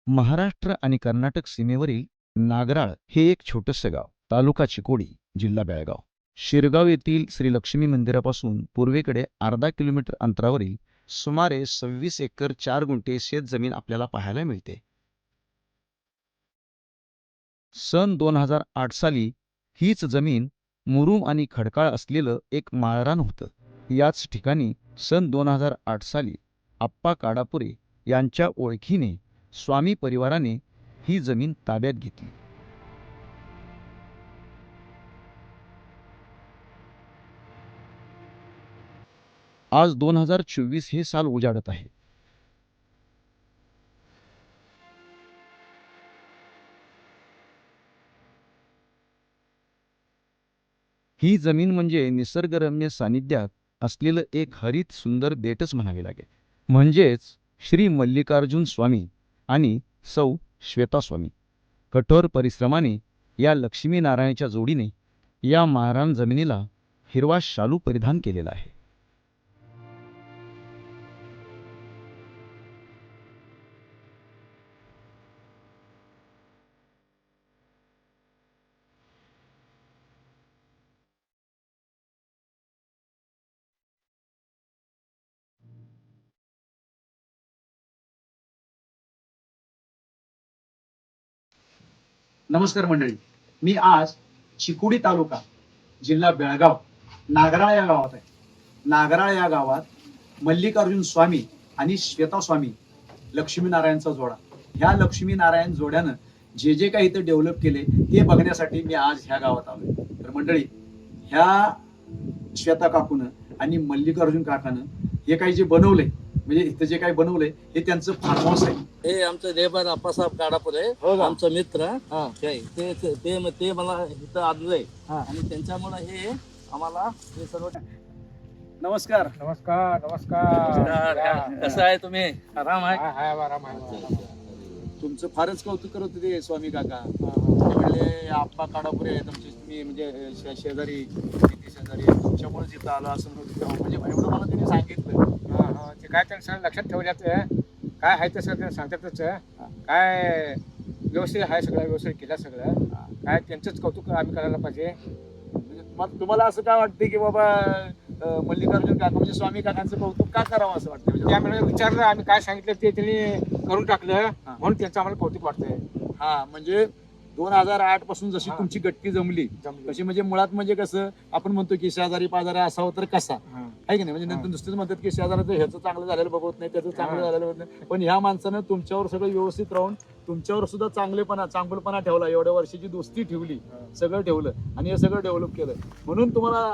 महाराष्ट्र आणि कर्नाटक सीमेवरील नागराळ हे एक छोटंसं गाव, तालुका चिकोडी, जिल्हा बेळगाव. शिरगाव येथील श्री लक्ष्मी मंदिरापासून पूर्वेकडे अर्धा किलोमीटर अंतरावरील सुमारे 26 एकर 4 गुंठे शेतजमीन आपल्याला पाहायला मिळते. सन 2008 साली हीच जमीन मुरुम आणि खडकाळ असलेलं एक माळरान होतं. याच ठिकाणी सन 2008 साली आप्पा काडापुरे यांच्या ओळखीने स्वामी परिवाराने ही जमीन ताब्यात घेतली. आज 2024 हे साल उजाडत आहे. ही जमीन म्हणजे निसर्गरम्य सानिध्यात असलेलं एक हरित सुंदर देठच म्हणावे लागेल. म्हणजेच श्री मल्लिकार्जुन स्वामी आणि सौ श्वेता स्वामी कठोर परिश्रमाने या लक्ष्मीनारायणाच्या जोडीने या माळरान जमिनीला हिरवा शालू परिधान केलेला आहे. नमस्कार मंडळी, मी आज चिकोडी तालुका जिल्हा बेळगाव नागराळ या गावात आहे. नागराळ या गावात मल्लिकार्जुन स्वामी आणि श्वेता स्वामी लक्ष्मीनारायणचा जोडा, ह्या लक्ष्मीनारायण जोड्यानं जे जे काही इथं डेव्हलप केले ते बघण्यासाठी मी आज ह्या गावात आलोय. तर मंडळी, ह्या श्वेता काकूनं आणि मल्लिकार्जुन काकानं हे काही जे बनवलंय, म्हणजे इथं जे काही बनवलंय हे त्यांचं फार्म हाऊस आहे. हे आमचं लेबर आप्पासाहेब काडापुरे, हो का? आमचं मित्र हा. ते ते ते ते मला इथं आणलंय हा. आणि त्यांच्यामुळे हे आम्हाला हे सर्व. नमस्कार. नमस्कार नमस्कार. कसं आहे तुम्ही? आराम आहे? हाय आराम आहे. तुमचं फारच कौतुक करत होते स्वामी काका. ते म्हणले आप्पा काडापुरे तुमची, तुम्ही म्हणजे शेजारी किती शेजारी आहे, तुमच्यामुळेच इथं आलो असं म्हणजे एवढं मला त्यांनी सांगितलं. ते काय त्यांचं लक्षात ठेवल्यात, काय आहे तसं ते सांगतातच. काय व्यवस्थित आहे, सगळं व्यवस्थित केलं सगळं. काय त्यांचंच कौतुक आम्ही करायला पाहिजे. म्हणजे तुम्हाला असं काय वाटतं की बाबा मल्लिकार्जुन काका म्हणजे स्वामी काकांचं कौतुक का करावं असं वाटतं? ते म्हणजे आम्हाला विचारलं, आम्ही काय सांगितलं ते त्यांनी करून टाकलं, म्हणून त्यांचं आम्हाला कौतुक वाटतंय. हा, म्हणजे 2008 पासून जशी हा. तुमची गट्टी जमली तशी, म्हणजे मुळात म्हणजे कसं आपण म्हणतो की शेजारी पाजारी असावं तर कसा आहे की नाही. म्हणजे नंतर दुसरेच म्हणतात की शेजाराचं ह्याचं चांगलं झालेलं बघत नाही, त्याचं चांगलं झालेलं बघत नाही. पण ह्या माणसानं तुमच्यावर सगळं व्यवस्थित राहून तुमच्यावर सुद्धा चांगुलपणा ठेवला, एवढ्या वर्षाची दोस्ती ठेवली, सगळं ठेवलं आणि हे सगळं डेव्हलप केलं. म्हणून तुम्हाला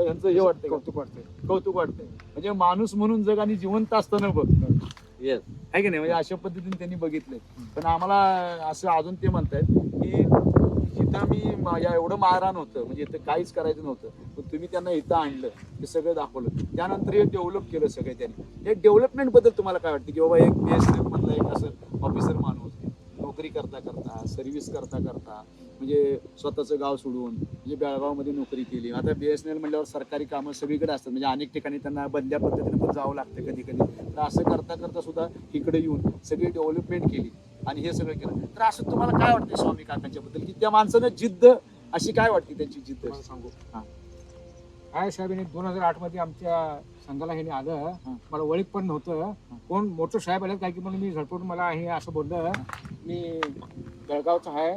ह्यांचं हे वाटतंय, कौतुक वाटतंय. म्हणजे माणूस म्हणून जग आणि जिवंत असताना बघ, येस. आहे की नाही. म्हणजे अशा पद्धतीने त्यांनी बघितलंय. पण आम्हाला असं अजून ते म्हणतायत की जिथं मी या एवढं मारहाण होतं, म्हणजे इथं काहीच करायचं नव्हतं, पण तुम्ही त्यांना इथं आणलं, ते सगळं दाखवलं, त्यानंतर हे डेव्हलप केलं सगळं त्यांनी. हे डेव्हलपमेंट बद्दल तुम्हाला काय वाटतं की बाबा एक BSNL मधला एक असं ऑफिसर माणूस नोकरी करता करता, सर्व्हिस करता करता, म्हणजे स्वतःचं गाव सोडून म्हणजे बेळगावमध्ये नोकरी केली. आता BSNL म्हणल्यावर सरकारी कामं सगळीकडे असतात, म्हणजे अनेक ठिकाणी त्यांना बदल्या पद्धतीने पण जावं लागतं कधी कधी. तर असं करता करता सुद्धा इकडे येऊन सगळी डेव्हलपमेंट केली आणि हे सगळं केलं. तर असं तुम्हाला काय वाटतं स्वामी काकांच्या बद्दल, की त्या माणसानं जिद्द अशी काय वाटते त्यांची जिद्द? सांगू काय साहेब, 2008 मध्ये आमच्या संघाला हे आलं, मला ओळख पण नव्हतं. कोण मोठं साहेब आले काय की म्हणून मी झडपून मला हे असं बोललं, मी बेळगावचं आहे,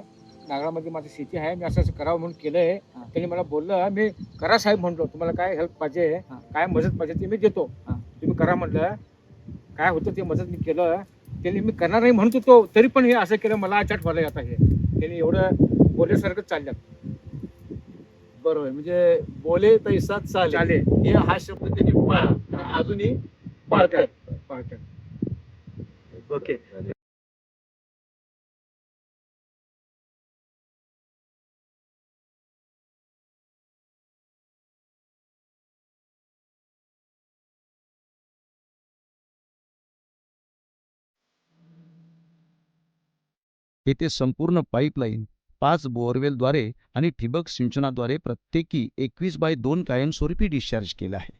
नागरामध्ये माझी शेती आहे, मी असं असं करावं म्हणून केलंय. त्यांनी मला बोललं, मी करा साहेब म्हणलो, तुम्हाला काय हेल्प पाहिजे, काय मदत पाहिजे ते मी देतो, तुम्ही करा म्हटलं. काय होतं ते मदत मी केलं. त्यांनी मी करणार नाही म्हणत होतो, तरी पण हे असं केलं, मला अचाट झालंय आता. हे त्यांनी एवढं बोलल्यासारखं चालल्यात. बरोबर, म्हणजे बोले तैसा चाले, हे हा शब्द त्यांनी अजूनही पाळतात. ओके. येथे संपूर्ण पाईपलाईन 5 बोअरवेलद्वारे आणि ठिबक सिंचनाद्वारे प्रत्येकी 21/2 कायमस्वरूपी डिस्चार्ज केला आहे.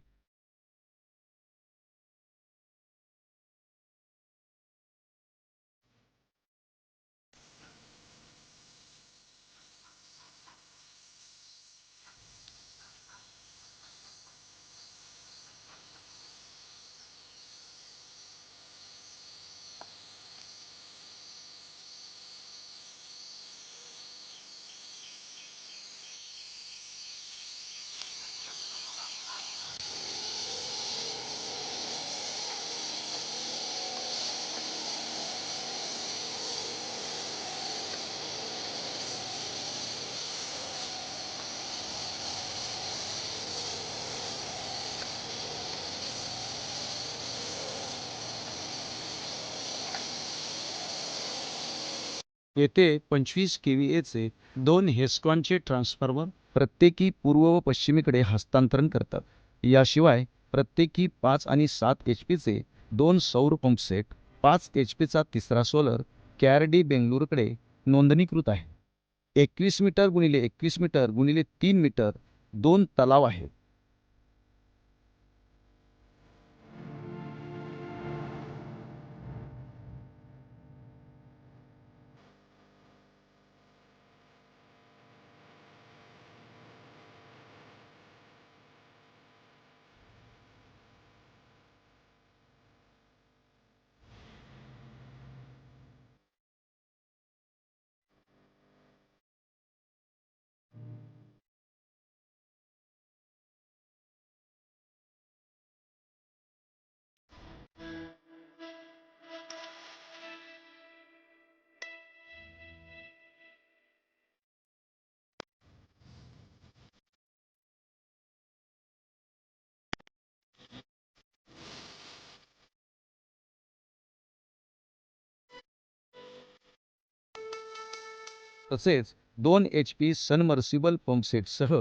येथे 25 केव्हीएचे 2 हेस्कॉनचे ट्रान्सफॉर्मर प्रत्येकी पूर्व व पश्चिमेकडे हस्तांतरण करतात. याशिवाय प्रत्येकी 5 आणि 7 एचपीचे 2 सौर पंपसेट, 5 एचपीचा तिसरा सोलर कॅरडी बेंगळुरूकडे नोंदणीकृत आहे. 21 मीटर गुणिले 21 मीटर गुणिले 3 मीटर 2 तलाव आहेत. तसेच 2 एचपी सनमर्सिबल पंपसेटसह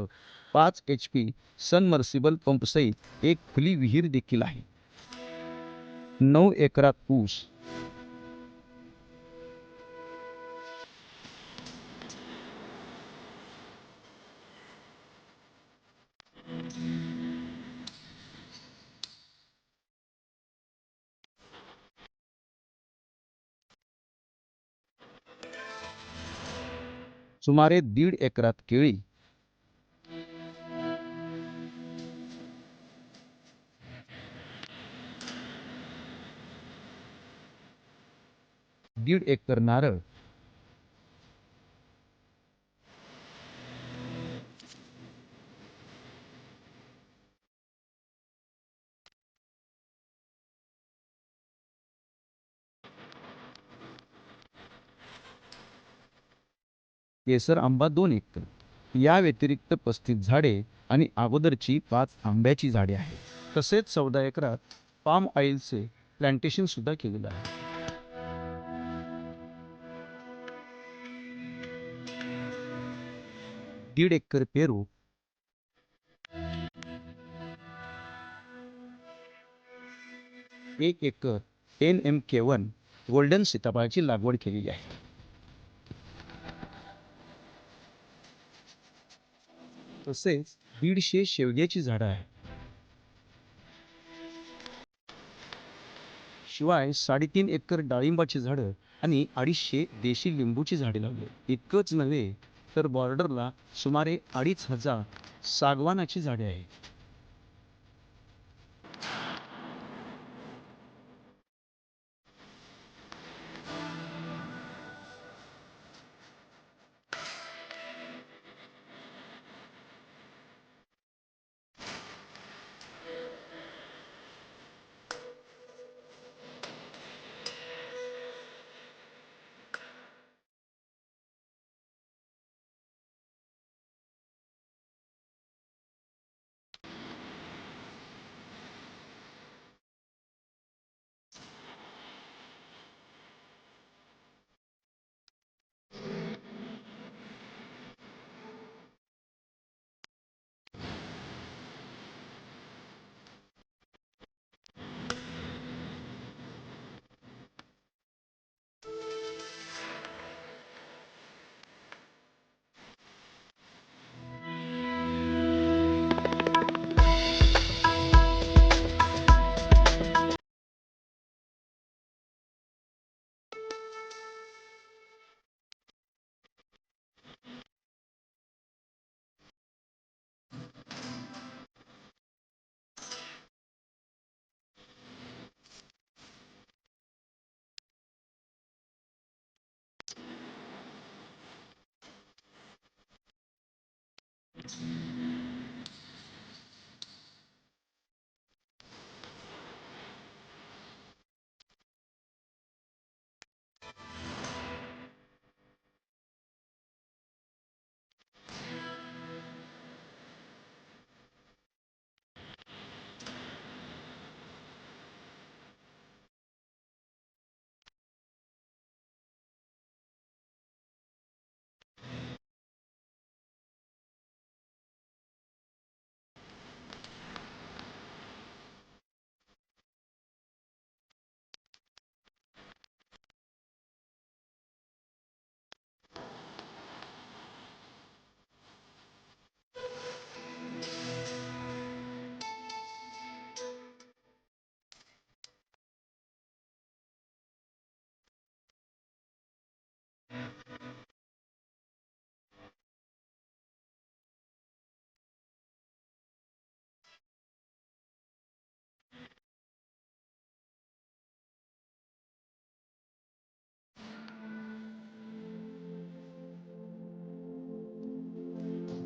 5 एचपी सनमर्सिबल पंपसहित एक खुली विहीर देखील आहे. 9 एकरात ऊस. सुमारे 1.5 एकरात केळी. 1.5 एकर नारळ. 2 आंबा 2 एकर. या व्यतिरिक्त 35 झाडे आणि अगोदरची 5 आंब्याची झाडे आहेत. तसेच 14 एकरात पाम ऑइलचे प्लांटेशन सुद्धा केलेलं आहे. 1.5 एकर पेरू. 1 एकर NMK1 गोल्डन सीताफळाची लागवड केलेली आहे. तसेच 150 शेवग्याची झाडं आहेत. शिवाय 3.5 एकर डाळिंबाची झाडं आणि 250 देशी लिंबूची झाडे लावली. इतकंच नव्हे तर बॉर्डरला सुमारे 2,500 सागवानाची झाडे आहेत.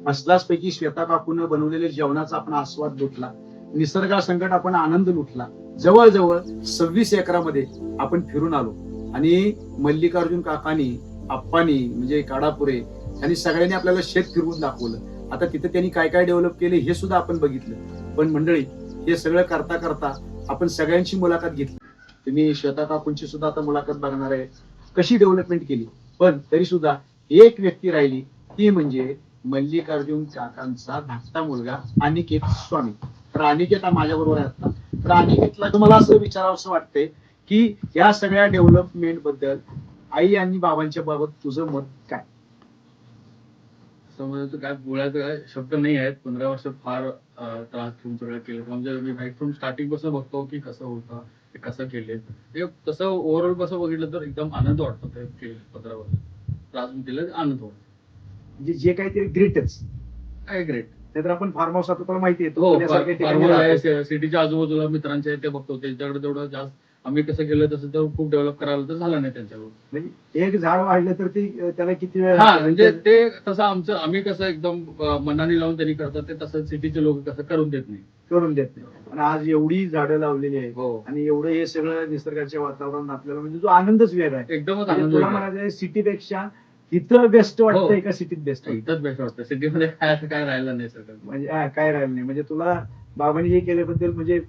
फर्स्ट क्लास पैकी श्वेता काकून बनवलेल्या जेवणाचा आपण आस्वाद लुटला, निसर्गासंकट आपण आनंद लुटला. जवळजवळ 26 एकरामध्ये आपण फिरून आलो आणि मल्लिकार्जुन काकांनी, आप्पांनी म्हणजे काडापुरे यांनी सगळ्यांनी आपल्याला शेत फिरवून दाखवलं. आता तिथे त्यांनी काय काय डेव्हलप केले हे सुद्धा आपण बघितलं. पण मंडळी, हे सगळं करता करता आपण सगळ्यांची मुलाखत घेतली. तुम्ही श्वेता काकूंची सुद्धा आता मुलाखत बघणार आहे, कशी डेव्हलपमेंट केली. पण तरी सुद्धा एक व्यक्ती राहिली, ती म्हणजे मल्लिकार्जुन काकांचा धाकटा मुलगा अनिकेत स्वामी. तर अनिकेत माझ्या बरोबर आहे आता. तर अनिकेतला तुम्हाला असं विचारावं असं वाटतंय की या सगळ्या डेव्हलपमेंट बद्दल आई आणि बाबांच्या बाबत तुझं मत काय? समजा काय बोलायचं काय शब्द नाही आहेत. 15 वर्ष फार त्रास घेऊन सगळं केलं. म्हणजे मी राईट फ्रॉम स्टार्टिंग पासून बघतो की कसं होतं, ते कसं केले. ते तसं ओव्हरऑल कसं बघितलं तर एकदम आनंद वाटतो. ते केले 15 वर्ष त्रास दिलं, आनंद वाटतो. म्हणजे जे काही ते ग्रेटच काय ग्रेट. नाहीतर आपण फार्म हाऊस आता तुला माहिती आहे, हो, पुण्यासारख्या ठिकाणी फार्मर राहतो. आहे, सिटीच्या आजूबाजूला मित्रांचे ते बघतो. त्यांच्याकडे तेवढं जास्त आम्ही कसं केलं तसं तर खूप डेव्हलप करायला तर झालं नाही त्यांच्याकडून. म्हणजे एक झाड वाढलं तर ते त्याला किती वेळ हा, म्हणजे ते तसं आमचं आम्ही कसं एकदम मनाने लावून त्यांनी करतात, ते तसं सिटीचे लोक कसं करून देत नाही. करून देत नाही. आणि आज एवढी झाडं लावलेली आहेत हो, आणि एवढं हे सगळं निसर्गाचे वातावरण आपल्याला म्हणजे जो आनंदच वेगळा आहे. एकदमच म्हणजे आनंद तुला वेगळा. म्हणायचं सिटीपेक्षा इथं बेस्ट वाटतंय हो. का सिटीत बेस्ट वाटतं? इथंच बेस्ट वाटतं. सिटीमध्ये काय असं काय राहिलं नाही सगळं. म्हणजे काय राहिलं नाही. म्हणजे तुला बाबांनी हे केल्याबद्दल म्हणजे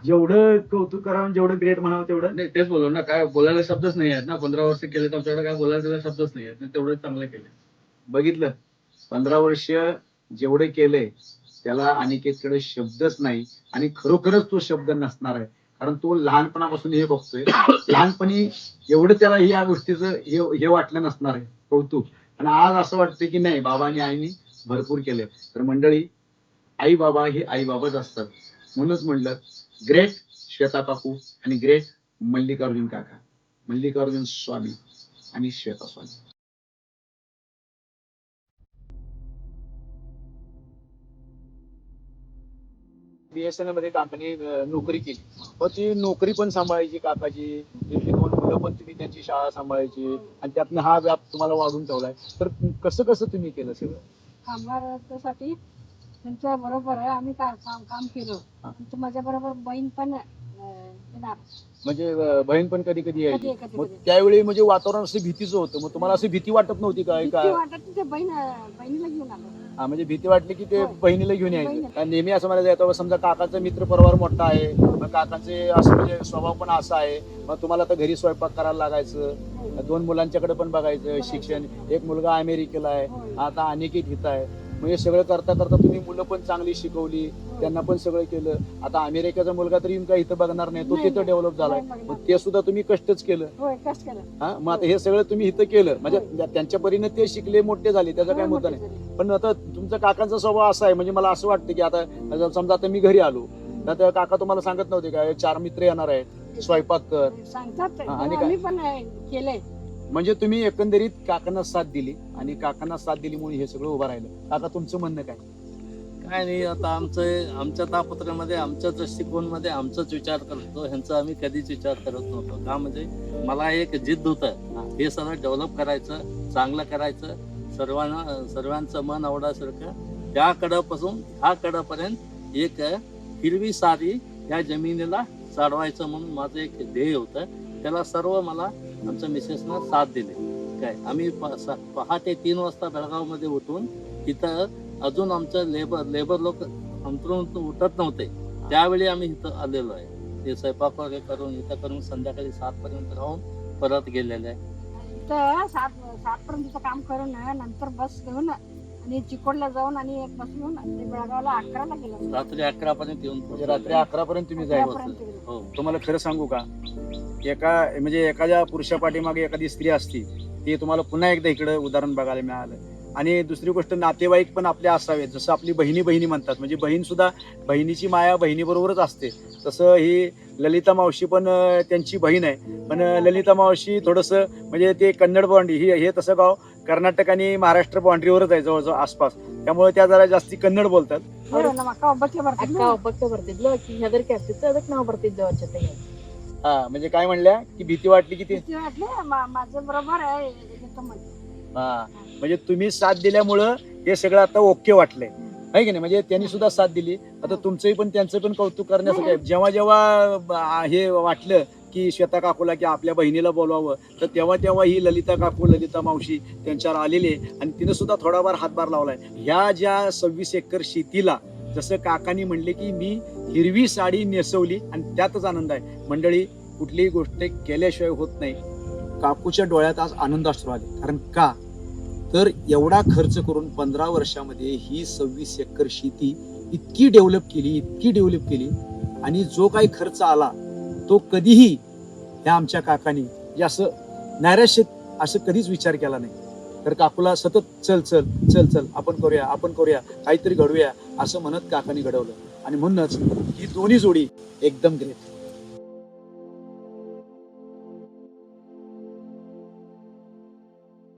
जेवढं कौतुक करावं, जेवढं ग्रेट म्हणावं तेवढं. नाही, तेच बोललो ना, काय बोलायला शब्दच नाही आहेत ना. 15 वर्ष केले तर आमच्याकडे काय बोलायला शब्दच नाही आहेत. तेवढे चांगले केले. बघितलं, 15 वर्ष जेवढे केले त्याला अनिकेतकडे शब्दच नाही. आणि खरोखरच तो शब्द नसणार आहे, कारण तो लहानपणापासून हे बघतोय. लहानपणी एवढं त्याला या गोष्टीचं हे वाटलं नसणार आहे कौतुक. आणि आज असं वाटतं की नाही, बाबा आणि आईनी भरपूर केले. तर मंडळी, आई बाबा हे आई बाबाच असतात. म्हणूनच म्हणलं ग्रेट श्वेता काकू आणि ग्रेट मल्लिकार्जुन काका, मल्लिकार्जुन स्वामी आणि श्वेता स्वामी. बीएसएनएल मध्ये काकांनी नोकरी केली. मग ती नोकरी पण सांभाळायची काकाची, तिथली 2 मुलं पण तुम्ही त्यांची शाळा सांभाळायची आणि त्यातनं हा व्याप तुम्हाला वाढून ठेवलाय. तर कसं कसं तुम्ही केलं सगळं? कामासाठी त्यांच्या बरोबर आम्ही काम केलं. तर माझ्या बरोबर बहीण पण येणार. म्हणजे बहीण पण कधी कधी यायची. कधी मग त्यावेळी म्हणजे वातावरण असं भीतीचं होतं. मग तुम्हाला असं भीती वाटत नव्हती का? भीती वाटत ते बहिणीला घेऊन आलो. हा, म्हणजे भीती वाटली की ते होय. बहिणीला घेऊन यायचं. बहिणीला. कारण नेहमी असं म्हणायचं येतं, समजा काकाचा मित्र परिवार मोठा आहे, मग काकांचे असं म्हणजे स्वभाव पण असा आहे, मग तुम्हाला तर घरी स्वयंपाक करायला लागायचं, 2 मुलांच्याकडे पण बघायचं, शिक्षण, एक मुलगा अमेरिकेला आहे, होय. आता अनिकेत इथं आहे. म्हणजे सगळं करता करता तुम्ही मुलं पण चांगली शिकवली, त्यांना पण सगळं केलं. आता अमेरिकेचा मुलगा तरी येऊन काय इथं बघणार नाही, तो नाही, तिथं डेव्हलप झालाय. नाही मग बघणार. ते सुद्धा तुम्ही कष्टच केलं. होय, कष्ट केलं. हा, मग आता हे सगळं तुम्ही इथं केलं म्हणजे त्यांच्या परीने ते शिकले, मोठे झाले, त्याचा काय होय, मुद्दा मोठे नाही. झाले. पण आता तुमचा काकांचा स्वभाव असा आहे, म्हणजे मला असं वाटतं की आता समजा आता मी घरी आलो तर काका तुम्हाला सांगत नव्हते का 4 मित्र येणार आहेत, स्वयंपाक कर. सांगतात. हा, आणि काय? आम्ही पण केलंय. म्हणजे तुम्ही एकंदरीत काकांना साथ दिली आणि काकांना साथ दिलीमुळे हे सगळं उभं राहिलं. काका, तुमचं म्हणणं काय? काय नाही, आता आमच्या तापत्रामध्ये, आमच्या दृष्टिकोनमध्ये आमचाच विचार करतो. ह्यांचा आम्ही कधीच विचार करत नव्हतो. का म्हणजे मला एक जिद्द होतं, हे सगळं डेव्हलप करायचं, चांगलं करायचं, सर्वांचं मन आवडासारखं, त्या कडापासून ह्या कडापर्यंत एक हिरवी सारी या जमिनीला चढवायचं म्हणून माझं एक ध्येय होतं. त्याला सर्व मला आमच्या मिसेसनं साथ दिली. काय आम्ही पहाटे 3 वाजता बेळगावमध्ये उठून इथं, अजून आमचं लेबर लोक अंतरून उठत नव्हते, त्यावेळी आम्ही इथं आलेलो आहे. ते स्वयंपाक वगैरे करून इथं करून संध्याकाळी 7 पर्यंत राहून परत गेलेले आहे. तर 7 पर्यंत काम करून नंतर बस घेऊन आणि चिकोडला जाऊन आणि एक बस घेऊन ते बेळगावला 11ला गेलो. रात्री 11 पर्यंत येऊन म्हणजे रात्री 11 पर्यंत तुम्ही जायचं. 11 पर्यंत गेलो. हो. तुम्हाला खरं सांगू का, एखाद्या पुरुषा पाठीमागे एखादी स्त्री असती, ती तुम्हाला पुन्हा एकदा इकडे उदाहरण बघायला मिळालं. आणि दुसरी गोष्ट, नातेवाईक पण आपले असावेत. जसं आपली बहिणी म्हणतात, म्हणजे बहीण सुद्धा, बहिणीची माया बहिणीबरोबरच असते. तसं ही ललिता मावशी पण त्यांची बहीण आहे. पण ललिता मावशी थोडंसं म्हणजे ते कन्नड बाउंड्री, हे तसं गाव कर्नाटक आणि महाराष्ट्र बाउंड्रीवरच आहे जवळजवळ आसपास, त्यामुळे त्या जरा जास्ती कन्नड बोलतात. ನಮ್ಮ ಅಕ್ಕ ಒಬ್ಬಕ್ಕೆ ಬರ್ತಿದ್ಲು. ಅಕ್ಕ ಒಬ್ಬಕ್ಕೆ ಬರ್ತಿದ್ಲು, ಆಕಿ ಹೆದರಿಕೆ ಆಗ್ತಿತ್ತು, ಅದಕ್ಕೆ ನಾವು ಬರ್ತಿದ್ದೆವು ಅವ್ರ ಜೊತೆಗೆ. हा, म्हणजे काय म्हणल्या की भीती वाटली की ते. भीती वाटली. माझ्या बरोबर आहे येतो म्हणजे. हा, म्हणजे तुम्ही साथ दिल्यामुळं हे सगळं आता ओके वाटलंय आहे की नाही. म्हणजे त्यांनी सुद्धा साथ दिली. आता तुमचंही पण त्यांचं पण कौतुक करण्याचं काय, जेव्हा जेव्हा हे वाटलं की श्वेता काकूला की आपल्या बहिणीला बोलवावं, तर तेव्हा तेव्हा ही ललिता काकू, ललिता मावशी त्यांच्यावर आलेले आणि तिने सुद्धा थोडाफार हातभार लावलाय. ह्या ज्या 26 एकर शेतीला जसं काकांनी म्हणले की मी हिरवी साडी नेसवली आणि त्यातच आनंद आहे. मंडळी, कुठलीही गोष्ट केल्याशिवाय होत नाही. काकूच्या डोळ्यात आज आनंदाश्रू आले. कारण का तर एवढा खर्च करून 15 वर्षामध्ये ही 26 एकर शेती इतकी डेव्हलप केली आणि जो काही खर्च आला तो कधीही ह्या आमच्या काकांनी म्हणजे असं नैराश्य असं कधीच विचार केला नाही. तर काकूला सतत चल आपण करूया काहीतरी घडूया असं म्हणत काकांनी घडवलं आणि म्हणूनच ही दोन्ही जोडी एकदम ग्रेट.